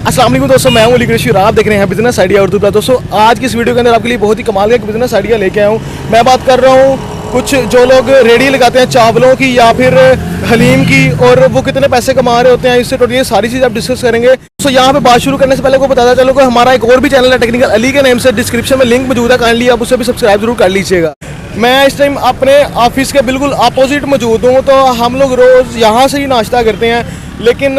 अस्सलाम वालेकुम दोस्तों, मैं हूं अली कृषि और आप देख रहे हैं बिजनेस आइडिया उर्दू का। दोस्तों आज की इस वीडियो के अंदर आपके लिए बहुत ही कमाल का एक बिजनेस आइडिया लेके आया हूं। मैं बात कर रहा हूं कुछ जो लोग रेडी लगाते हैं चावलों की या फिर हलीम की, और वो कितने पैसे कमा रहे होते हैं, इससे टोटली ये सारी चीज़ आप डिस्कस करेंगे। तो यहाँ पे बात शुरू करने से पहले को बताता चलो कि हमारा एक और भी चैनल है टेक्निकल अली के नेम से, डिस्क्रिप्शन में लिंक मौजूद है, काइंडली आप उसे भी सब्सक्राइब जरूर कर लीजिएगा। मैं इस टाइम अपने ऑफिस के बिल्कुल अपोजिट मौजूद हूँ। तो हम लोग रोज़ यहाँ से ही नाश्ता करते हैं, लेकिन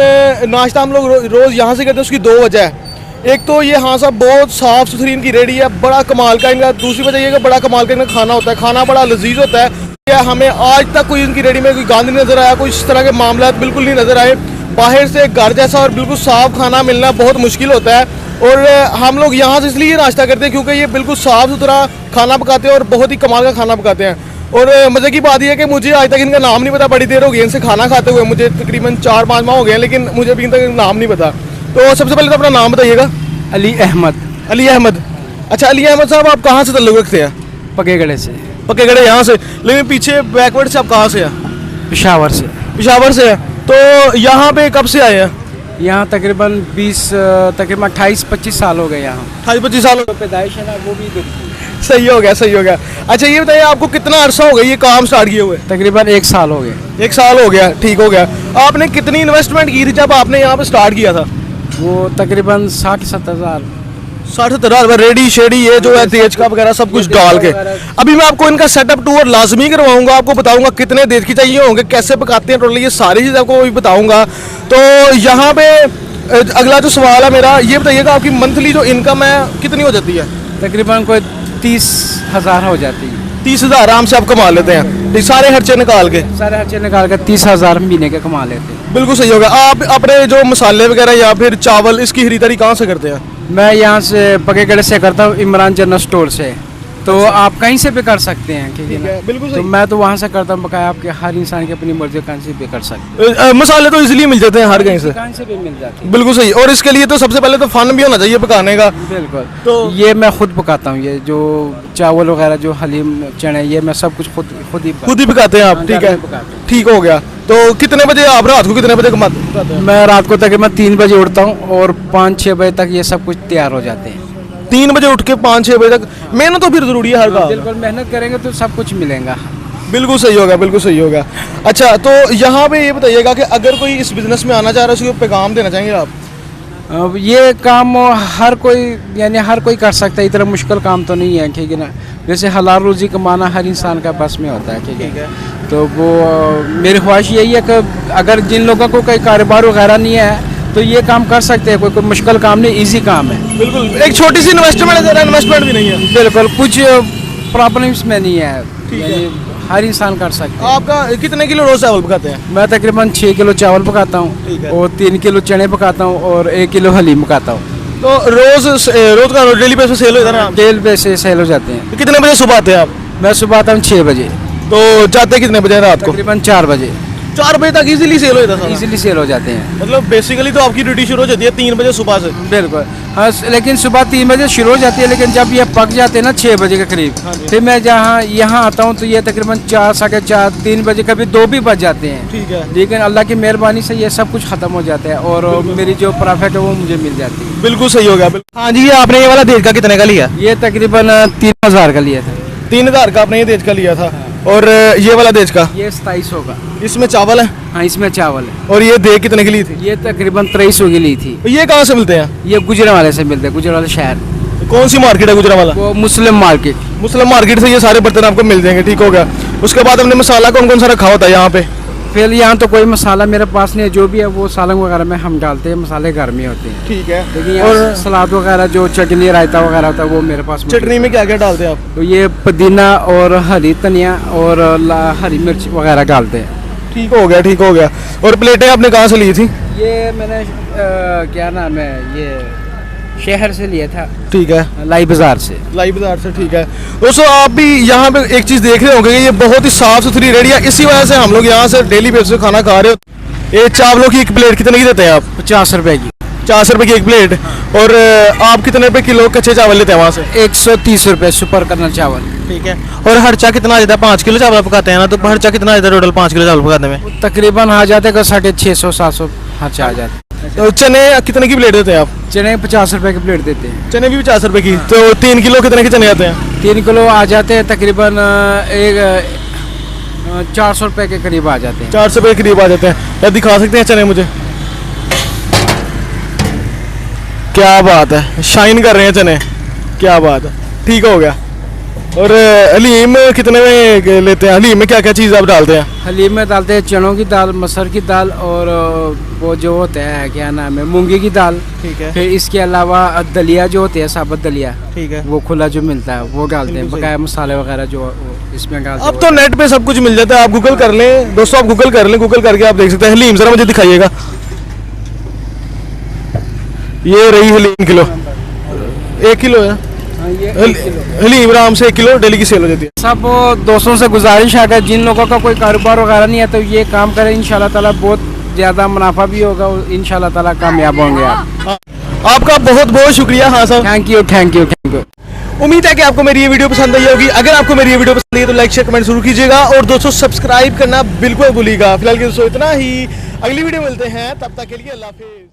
नाश्ता हम लोग रोज़ यहाँ से करते हैं, उसकी दो वजह है। एक तो ये हाँ साहब बहुत साफ़ सुथरी इनकी रेडी है, बड़ा कमाल का इनका। दूसरी वजह ये कि बड़ा कमाल का इनका खाना होता है, खाना बड़ा लजीज होता है। हमें आज तक कोई इनकी रेडी में कोई गंद नहीं नज़र आया, कोई इस तरह के मामला बिल्कुल नहीं नज़र आए। बाहर से घर जैसा और बिल्कुल साफ़ खाना मिलना बहुत मुश्किल होता है, और हम लोग यहाँ से इसलिए नाश्ता करते हैं क्योंकि ये बिल्कुल साफ़ सुथरा खाना पकाते हैं और बहुत ही कमाल का खाना पकाते हैं। और मज़े की बात यह है कि मुझे आज तक इनका नाम नहीं पता, बड़ी देर हो गई इनसे खाना खाते हुए, मुझे तकरीबन 4-5 माह हो गए हैं, लेकिन मुझे अभी तक नाम नहीं पता। तो सबसे पहले तो अपना नाम बताइएगा। अली अहमद। अली अहमद, अच्छा अली अहमद साहब, आप कहाँ से ताल्लुक़ रखते हैं? पकेगड़े से। पकेगड़े यहाँ से, लेकिन पीछे बैकवर्ड से आप कहाँ से हैं? पेशावर से। पेशावर से हैं। तो यहाँ पे कब से आए हैं? यहाँ तकरीबन 28-25 साल हो गए। यहाँ 28-25 साल हो गए। पैदाइश है ना, वो भी इधर की। सही हो गया, सही हो गया। अच्छा ये बताइए आपको कितना अरसा हो गया ये काम स्टार्ट किए हुए? तकरीबन 1 साल हो गए। 1 साल हो गया, ठीक हो गया। आपने कितनी इन्वेस्टमेंट की थी जब आपने यहाँ पे स्टार्ट किया था? वो तकरीबन 60-70 हज़ार। 60-70 हज़ार रेडी शेडी ये जो है तेज का वगैरह सब कुछ डाल के। अभी मैं आपको इनका सेटअप टूर लाजमी करवाऊंगा, आपको बताऊंगा कितने देश की चाहिए होंगे, कैसे पकाते हैं, टोटली ये सारी चीज़ आपको भी बताऊंगा। तो यहाँ पे अगला जो सवाल है मेरा, ये बताइएगा आपकी मंथली जो इनकम है कितनी हो जाती है? तकरीबन कोई 30,000 हो जाती है। 30,000 आराम से आप कमा लेते हैं सारे खर्चे निकाल के? सारे खर्चे निकाल कर 30,000 महीने के कमा लेते हैं। बिल्कुल सही होगा। आप अपने जो मसाले वगैरह या फिर चावल इसकी खरीदारी कहाँ से करते हैं? मैं यहाँ से पकेगड़े से करता हूँ, इमरान जनरल स्टोर से। तो आप कहीं से भी कर सकते हैं, ठीक है? बिल्कुल तो मैं तो वहाँ से करता हूँ, बकाया आपके हर इंसान की अपनी मर्जी कहीं से भी कर सकते हैं। मसाले तो इसलिए मिल जाते हैं हर कहीं से, कहीं से भी मिल जाते हैं। बिल्कुल सही। और इसके लिए तो सबसे पहले तो फन भी होना चाहिए पकाने का। बिल्कुल। तो ये मैं खुद पकाता हूँ, ये जो चावल वगैरह जो हलीम चने, ये मैं सब कुछ खुद ही पकाते हैं आप? ठीक है, ठीक हो गया। तो कितने बजे आप रात को कितने बजे कमाते हैं? मैं रात को तकरीबन 3 बजे उठता हूँ और 5-6 बजे तक ये सब कुछ तैयार हो जाते हैं। 3 बजे उठ के 5-6 बजे तक मेहनत तो फिर जरूरी है हर काम। बिल्कुल, मेहनत करेंगे तो सब कुछ मिलेगा। बिल्कुल सही होगा, बिल्कुल सही होगा। अच्छा तो यहाँ पे ये बताइएगा कि अगर कोई इस बिजनेस में आना चाह रहा है, उसको पैगाम देना चाहेंगे आप? अब ये काम हर कोई, यानी हर कोई कर सकता है, इतना मुश्किल काम तो नहीं है, ठीक है ना? जैसे हलाल रोजी कमाना हर इंसान का बस में होता है, ठीक है? तो वो मेरी ख्वाहिश यही है कि अगर जिन लोगों को कोई कारोबार वगैरह नहीं है तो ये काम कर सकते हैं। कोई मुश्किल काम नहीं, इजी काम है। बिल्कुल, एक छोटी सी इन्वेस्टमेंट है, ज़्यादा इन्वेस्टमेंट भी नहीं है। बिल्कुल, कुछ प्रॉब्लम्स में नहीं है, यानी हर इंसान कर सकता है। आपका कितने किलो रोज चावल पकाते हैं? मैं तकरीबन 6 किलो चावल पकाता हूँ और 3 किलो चने पकाता हूँ और 1 किलो हलीम पकाता हूँ। तो रोज का डेली बेस पे सेल हो जाता है? डेली बेस से सेल हो जाते हैं। तो कितने बजे सुबह आते हैं आप? मैं सुबह आता हूँ 6 बजे। तो जाते कितने बजे रात को? तकरीबन 4 बजे। 4 बजे तक इजीली सेल हो जाता है? इजीली सेल हो जाते हैं। मतलब बेसिकली तो आपकी ड्यूटी शुरू हो जाती है 3 बजे सुबह से? बिल्कुल हाँ, लेकिन सुबह 3 बजे शुरू हो जाती है, लेकिन जब ये पक जाते हैं ना 6 बजे के करीब, फिर मैं जहाँ यहाँ आता हूँ तो ये तकरीबन 4, 4:30, 3 बजे, कभी 2 भी बज जाते हैं। ठीक है। लेकिन अल्लाह की मेहरबानी से ये सब कुछ खत्म हो जाता है और मेरी जो प्रॉफिट है वो मुझे मिल जाती है। बिल्कुल सही हो गया। हाँ जी, ये आपने ये वाला देश का कितने का लिया? ये तकरीबन 3,000 का लिया था। 3,000 का आपने ये देश का लिया था। और ये वाला देश का? ये 2700 का। इसमें चावल है? हाँ, इसमें चावल है। और ये देश कितने की ली थी? ये तकरीबन 2300 की ली थी। ये कहाँ से मिलते हैं? ये गुजरांवाले से मिलते हैं, गुजरांवाला शहर। कौन सी मार्केट है गुजरांवाला? वो मुस्लिम मार्केट। मुस्लिम मार्केट से ये सारे बर्तन आपको मिल जाएंगे, ठीक हो गया। उसके बाद हमने मसाला कौन कौन सा रखा होता है यहाँ पे? फिर यहाँ तो कोई मसाला मेरे पास नहीं है, जो भी है वो सालन वगैरह में हम डालते हैं, मसाले घर में होते हैं। ठीक है। लेकिन और सलाद वगैरह जो चटनी रायता वगैरह होता है वो मेरे पास। चटनी में क्या क्या डालते हैं आप? तो ये पुदीना और हरी धनिया और हरी मिर्च वगैरह डालते हैं। ठीक हो गया, ठीक हो गया। और प्लेटें आपने कहाँ से ली थी? ये मैंने क्या नाम है, ये शहर से लिया था। ठीक है, लाई बाजार से। लाई बाजार से, ठीक है। दोस्तों आप भी यहाँ पे एक चीज़ देख रहे होंगे कि ये बहुत ही साफ़ सुथरी रेडी है, इसी वजह से हम लोग यहाँ से डेली बेसिस पे खाना खा रहे हो। ये चावलों की एक प्लेट कितने की देते हैं आप? 50 रुपए की। 50 रुपए की एक प्लेट। और आप कितने रुपए किलो कच्चे चावल लेते हैं वहाँ से? 130 रुपए सुपर कर्नल चावल। ठीक है। और खर्चा कितना आ जाता है? 5 किलो चावल पकाते हैं ना, तो खर्चा कितना आ जाता है टोटल 5 किलो चावल पकाने में? तकरीबन आ जाते हैं 650-700 खर्चा आ जाता है। तो चने कितने की प्लेट देते हैं आप? चने 50 रुपए की प्लेट देते हैं। चने भी 50 रुपए की। तो 3 किलो कितने के चने आते हैं? 3 किलो आ जाते हैं तकरीबन 400 रुपए के करीब आ जाते हैं। 400 रुपए के करीब आ जाते हैं। या दिखा सकते हैं चने मुझे? क्या बात है, शाइन कर रहे हैं चने, क्या बात है। ठीक हो गया। और हलीम कितने में लेते हैं? हलीम में क्या क्या चीज़ आप डालते हैं? हलीम में डालते हैं चनों की दाल, मसर की दाल और वो जो होता है क्या नाम है, मूंगी की दाल। ठीक है। फिर इसके अलावा दलिया जो होती है, साबुत दलिया, ठीक है। वो खुला जो मिलता है वो डालते हैं। बिल्कुल सही। बकाया मसाले वगैरह जो वो इसमें डालते हैं। अब तो नेट पे सब कुछ मिल जाता है, आप गूगल कर लें दोस्तों, आप गूगल कर लें, गूगल करके आप देख सकते हैं। हलीम ज़रा मुझे दिखाइएगा। ये रही हलीम किलो, 1 किलो है। हाँ, ये हलीम आराम से 1 किलो डेली की सेल हो जाती है। सब दोस्तों से गुजारिश है कि जिन लोगों का कोई कारोबार वगैरह नहीं है तो ये काम करें, इंशाल्लाह ताला बहुत ज़्यादा मुनाफा भी होगा और इंशाल्लाह ताला कामयाब होंगे आप। आपका बहुत बहुत शुक्रिया। हाँ साहब, thank you thank you thank you. उम्मीद है कि आपको मेरी ये वीडियो पसंद आई होगी। अगर आपको मेरी ये वीडियो पसंद आई तो लाइक शेयर कमेंट जरूर कीजिएगा और दोस्तों सब्सक्राइब करना बिल्कुल भूलिएगा। फिलहाल के दोस्तों इतना ही, अगली वीडियो मिलते हैं, तब तक के लिए अल्लाह हाफिज़।